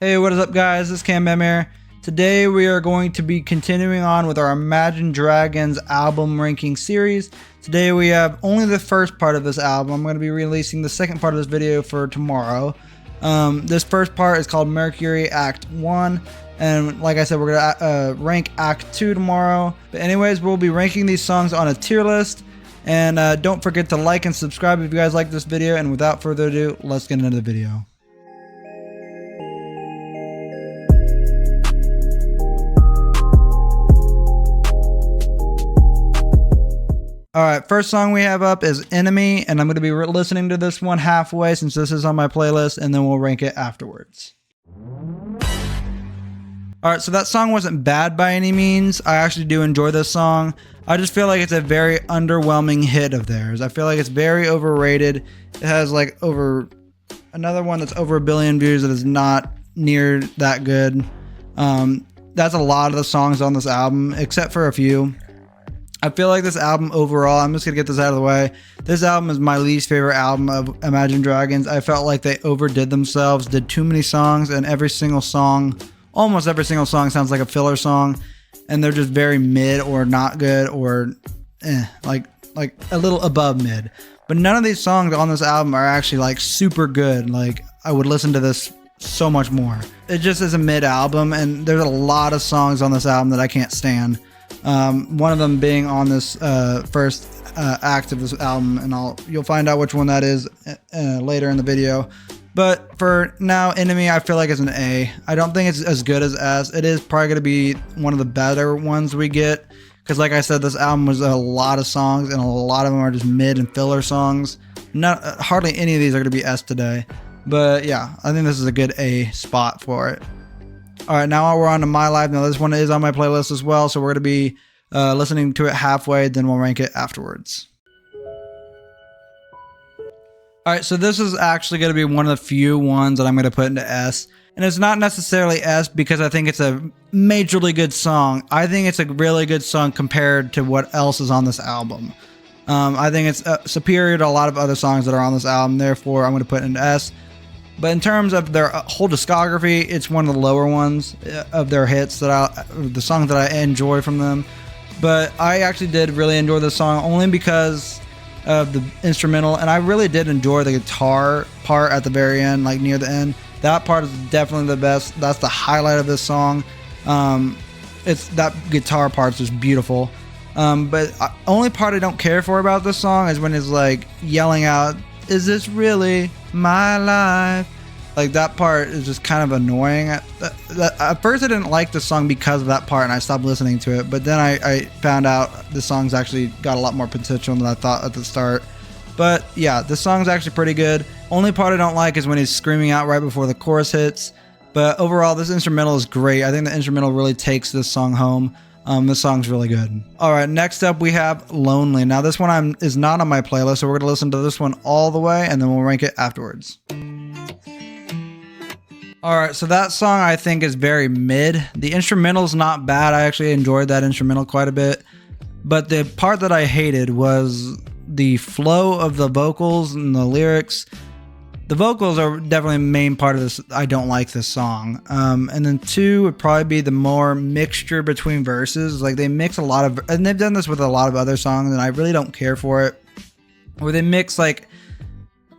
Hey, what is up guys, this is Cam here. Today we are going to be continuing on with our Imagine Dragons album ranking series. Today we have only the first part of this album. I'm going to be releasing the second part of this video for tomorrow. This first part is called Mercury Act 1. And like I said, we're going to rank Act 2 tomorrow. But anyways, we'll be ranking these songs on a tier list. And don't forget to like and subscribe if you guys like this video. And without further ado, let's get into the video. Alright, first song we have up is Enemy, and I'm going to be listening to this one halfway since this is on my playlist, and then we'll rank it afterwards. Alright, so that song wasn't bad by any means. I actually do enjoy this song. I just feel like it's a very underwhelming hit of theirs. I feel like it's very overrated. It has like another one that's over 1 billion views that is not near that good. That's a lot of the songs on this album, except for a few. I feel like this album overall, I'm just going to get this out of the way. This album is my least favorite album of Imagine Dragons. I felt like they overdid themselves, did too many songs, and every single song, almost every single song sounds like a filler song. And they're just very mid or not good or like a little above mid. But none of these songs on this album are actually like super good. Like I would listen to this so much more. It just is a mid album, and there's a lot of songs on this album that I can't stand. One of them being on this first act of this album, and you'll find out which one that is later in the video. But for now, Enemy, I feel like it's an A. I don't think it's as good as S. It is probably going to be one of the better ones we get, because like I said, this album was a lot of songs, and a lot of them are just mid and filler songs. Hardly any of these are going to be S today. But yeah, I think this is a good A spot for it. Alright, now we're on to My Life. Now this one is on my playlist as well, so we're going to be listening to it halfway, then we'll rank it afterwards. Alright, so this is actually going to be one of the few ones that I'm going to put into S. And it's not necessarily S because I think it's a majorly good song. I think it's a really good song compared to what else is on this album. I think it's superior to a lot of other songs that are on this album, therefore I'm going to put it into S. But in terms of their whole discography, it's one of the lower ones of their hits, the songs that I enjoy from them. But I actually did really enjoy this song only because of the instrumental, and I really did enjoy the guitar part at the very end, like near the end. That part is definitely the best. That's the highlight of this song. It's that guitar part's just beautiful. But only part I don't care for about this song is when it's like yelling out, "Is this really my life?" Like that part is just kind of annoying. At first I didn't like the song because of that part, and I stopped listening to it, but then I found out the song's actually got a lot more potential than I thought at the start. But yeah, the song's actually pretty good. Only part I don't like is when he's screaming out right before the chorus hits. But overall, this instrumental is great. I think the instrumental really takes this song home. This song's really good. Alright, next up we have Lonely. Now this one is not on my playlist, so we're going to listen to this one all the way, and then we'll rank it afterwards. Alright, so that song I think is very mid. The instrumental's not bad. I actually enjoyed that instrumental quite a bit. But the part that I hated was the flow of the vocals and the lyrics. The vocals are definitely the main part of this. I don't like this song. And then 2 would probably be the more mixture between verses. Like they mix a lot of, and they've done this with a lot of other songs, and I really don't care for it. Where they mix like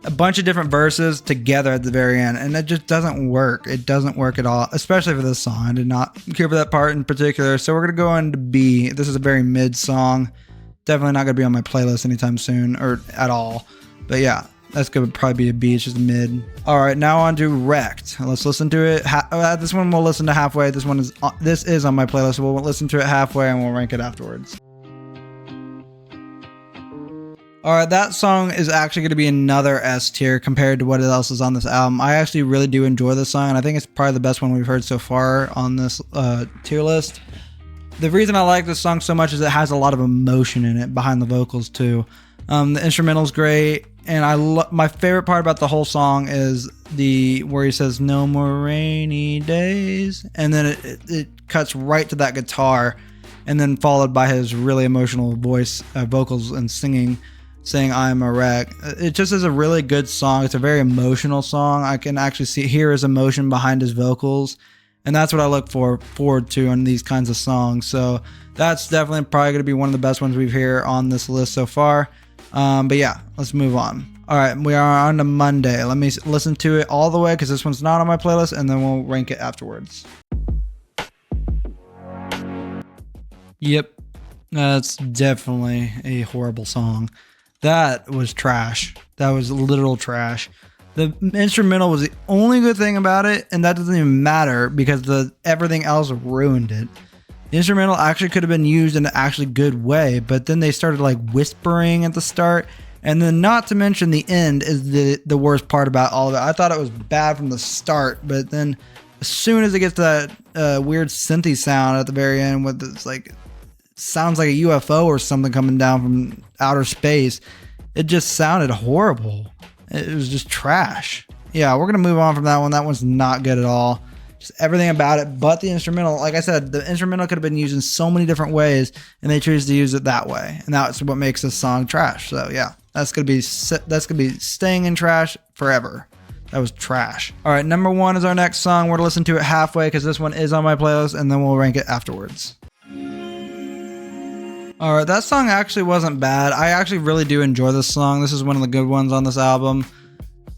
a bunch of different verses together at the very end, and it just doesn't work. It doesn't work at all, especially for this song. I did not care for that part in particular. So we're going to go into B. This is a very mid song. Definitely not going to be on my playlist anytime soon or at all. But yeah. That's going to probably be a B. It's just a mid. Alright, now on to Wrecked. Let's listen to it. This one we'll listen to halfway. This is on my playlist, so we'll listen to it halfway and we'll rank it afterwards. Alright, that song is actually going to be another S tier compared to what else is on this album. I actually really do enjoy this song, and I think it's probably the best one we've heard so far on this tier list. The reason I like this song so much is it has a lot of emotion in it behind the vocals too. The instrumental's great. And my favorite part about the whole song is where he says "no more rainy days," and then it cuts right to that guitar, and then followed by his really emotional vocals and singing. saying I'm a wreck. It just is a really good song. It's a very emotional song. I can actually hear his emotion behind his vocals, and that's what I look forward to in these kinds of songs. So that's definitely probably going to be one of the best ones we've heard on this list so far. But yeah, let's move on. All right, we are on to Monday. Let me listen to it all the way because this one's not on my playlist, and then we'll rank it afterwards. Yep, that's definitely a horrible song. That was trash. That was literal trash. The instrumental was the only good thing about it, and that doesn't even matter because everything else ruined it. The instrumental actually could have been used in an actually good way, but then they started like whispering at the start, and then not to mention the end is the worst part about all of it. I thought it was bad from the start, but then as soon as it gets to that weird synthy sound at the very end with this like sounds like a UFO or something coming down from outer space, it just sounded horrible. It was just trash. Yeah, we're gonna move on from that one. That one's not good at all. Just everything about it but the instrumental. Like I said, the instrumental could have been used in so many different ways, and they choose to use it that way, and that's what makes this song trash. So yeah, that's gonna be staying in trash forever. That was trash. All right, number 1 is our next song. We're gonna listen to it halfway because this one is on my playlist, and then we'll rank it afterwards. All right, that song actually wasn't bad. I actually really do enjoy this song. This is one of the good ones on this album.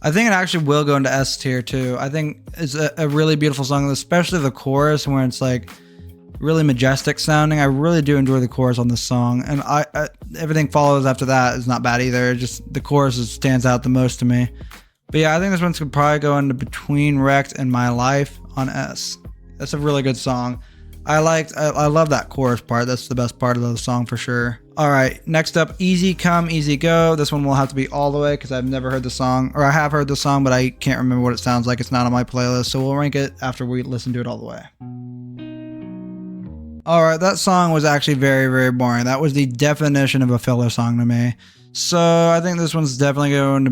I think it actually will go into S tier too. I think it's a really beautiful song, especially the chorus where it's like really majestic sounding. I really do enjoy the chorus on this song, and I everything follows after that is not bad either. Just the chorus stands out the most to me. But yeah, I think this one's could probably go into Between Wrecked and My Life on S. That's a really good song. I love that chorus part. That's the best part of the song for sure. All right, next up, Easy Come, Easy Go. This one will have to be all the way because I've never heard the song, or I have heard the song, but I can't remember what it sounds like. It's not on my playlist, so we'll rank it after we listen to it all the way. All right, that song was actually very, very boring. That was the definition of a filler song to me. So I think this one's definitely going to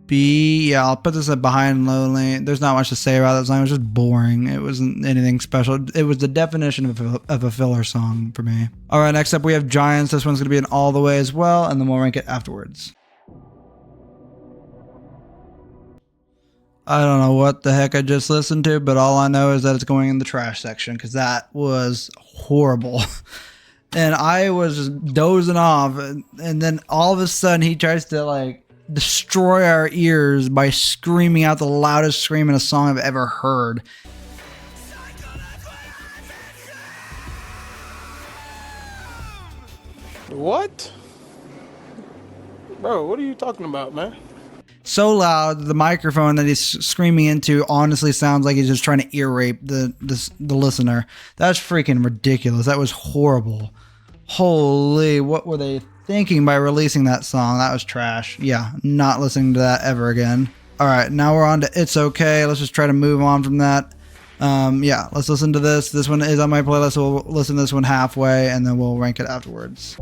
B. Yeah, I'll put this at Behind Lonely. There's not much to say about that song. It was just boring. It wasn't anything special. It was the definition of a filler song for me. All right, next up we have Giants. This one's going to be an all the way as well, and then we'll rank it afterwards. I don't know what the heck I just listened to, but all I know is that it's going in the trash section because that was horrible. And I was just dozing off, and then all of a sudden he tries to like destroy our ears by screaming out the loudest scream in a song I've ever heard. What? Bro, what are you talking about, man? So loud, the microphone that he's screaming into honestly sounds like he's just trying to ear rape the listener. That's freaking ridiculous. That was horrible. Holy, what were they thinking by releasing that song? That was trash. Yeah, not listening to that ever again. All right, now we're on to It's Okay. Let's just try to move on from that. Yeah, let's listen to this. This one is on my playlist, so we'll listen to this one halfway, and then we'll rank it afterwards.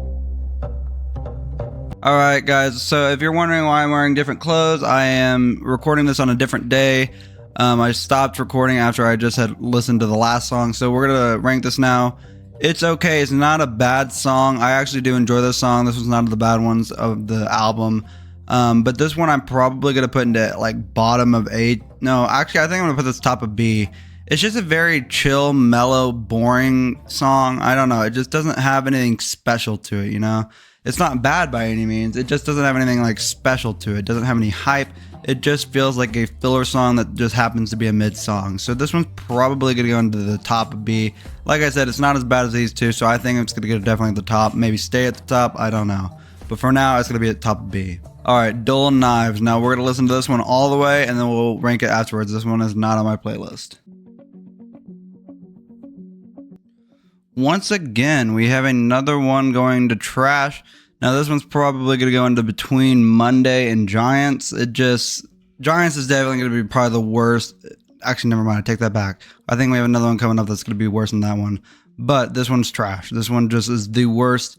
All right, guys, so if you're wondering why I'm wearing different clothes, I am recording this on a different day. I stopped recording after I just had listened to the last song, so we're going to rank this now. It's Okay. It's not a bad song. I actually do enjoy this song. This was not of the bad ones of the album. But this one I'm probably going to put into like bottom of 8. No, actually, I think I'm going to put this top of B. It's just a very chill, mellow, boring song. I don't know. It just doesn't have anything special to it, you know? It's not bad by any means. It just doesn't have anything like special to it. It doesn't have any hype. It just feels like a filler song that just happens to be a mid song. So this one's probably going to go into the top of B. Like I said, it's not as bad as these two, so I think it's going to get definitely at the top. Maybe stay at the top. I don't know. But for now, it's going to be at the top of B. All right, Dull Knives. Now we're going to listen to this one all the way, and then we'll rank it afterwards. This one is not on my playlist. Once again, we have another one going to trash. Now this one's probably going to go into Between Monday and Giants. Giants is definitely going to be probably the worst. Actually, never mind. I take that back. I think we have another one coming up that's going to be worse than that one. But this one's trash. This one just is the worst.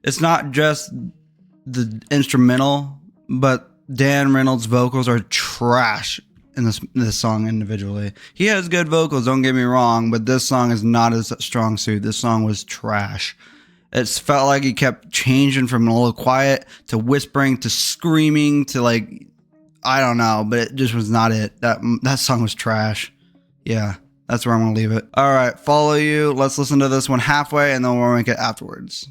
It's not just the instrumental, but Dan Reynolds' vocals are trash in this song individually. He has good vocals, don't get me wrong, but this song is not his strong suit. This song was trash. It felt like he kept changing from a little quiet to whispering to screaming to like, I don't know, but it just was not it. That song was trash. Yeah, that's where I'm gonna leave it. All right, Follow You. Let's listen to this one halfway and then we'll rank it afterwards.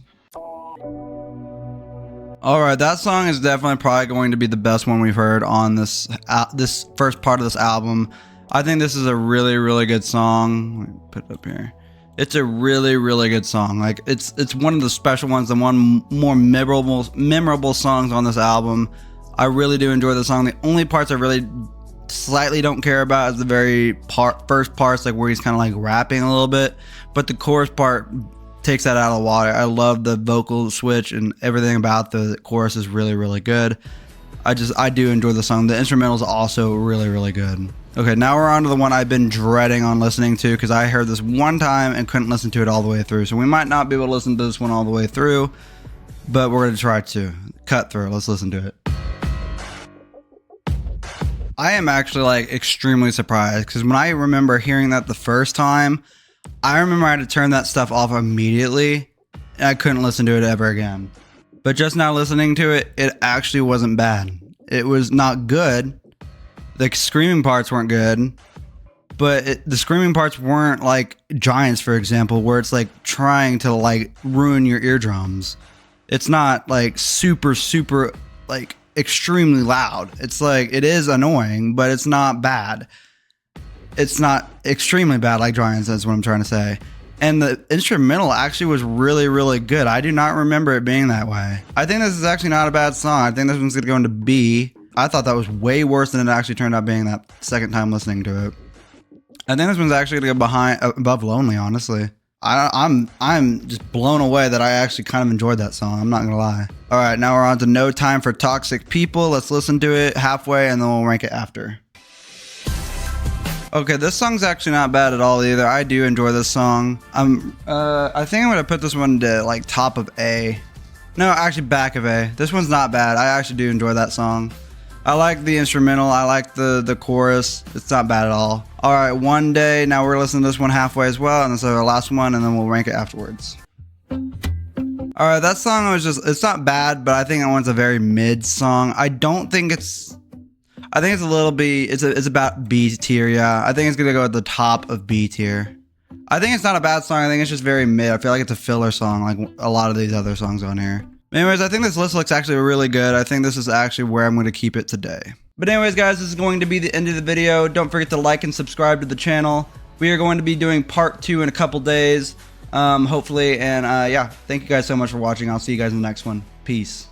All right, that song is definitely probably going to be the best one we've heard on this first part of this album. I think this is a really, really good song. Let me put it up here. It's a really, really good song. Like it's one of the special ones, the one more memorable songs on this album. I really do enjoy the song. The only parts I really slightly don't care about is the very first parts, like where he's kind of like rapping a little bit, but the chorus part takes that out of the water. I love the vocal switch and everything about the chorus is really, really good. I do enjoy the song. The instrumental is also really, really good. Okay, now we're on to the one I've been dreading on listening to because I heard this one time and couldn't listen to it all the way through. So we might not be able to listen to this one all the way through, but we're going to try to cut through. Let's listen to it. I am actually like extremely surprised because when I remember hearing that the first time, I remember I had to turn that stuff off immediately and I couldn't listen to it ever again. But just now listening to it, it actually wasn't bad. It was not good. The screaming parts weren't good, but the screaming parts weren't like Giants, for example, where it's like trying to like ruin your eardrums. It's not like super like extremely loud. It's like, it is annoying, but it's not bad. It's not extremely bad like Giants, that's what I'm trying to say. And the instrumental actually was really, really good. I do not remember it being that way. I think this is actually not a bad song. I think this one's gonna go into B. I thought that was way worse than it actually turned out being that second time listening to it. I think this one's actually gonna go above Lonely, honestly. I'm just blown away that I actually kind of enjoyed that song. I'm not gonna lie. All right, now we're on to No Time for Toxic People. Let's listen to it halfway and then we'll rank it after. Okay, this song's actually not bad at all either. I do enjoy this song. I think I'm gonna put this one to like top of A. No, actually back of A. This one's not bad. I actually do enjoy that song. I like the instrumental. I like the chorus. It's not bad at all. All right, One Day. Now we're listening to this one halfway as well, and this is our last one, and then we'll rank it afterwards. All right, that song was it's not bad, but I think that one's a very mid song. I think it's a little B. It's about B tier, yeah. I think it's gonna go at the top of B tier. I think it's not a bad song. I think it's just very mid. I feel like it's a filler song, like a lot of these other songs on here. Anyways, I think this list looks actually really good. I think this is actually where I'm going to keep it today. But anyways, guys, this is going to be the end of the video. Don't forget to like and subscribe to the channel. We are going to be doing part 2 in a couple days, hopefully. And yeah, thank you guys so much for watching. I'll see you guys in the next one. Peace.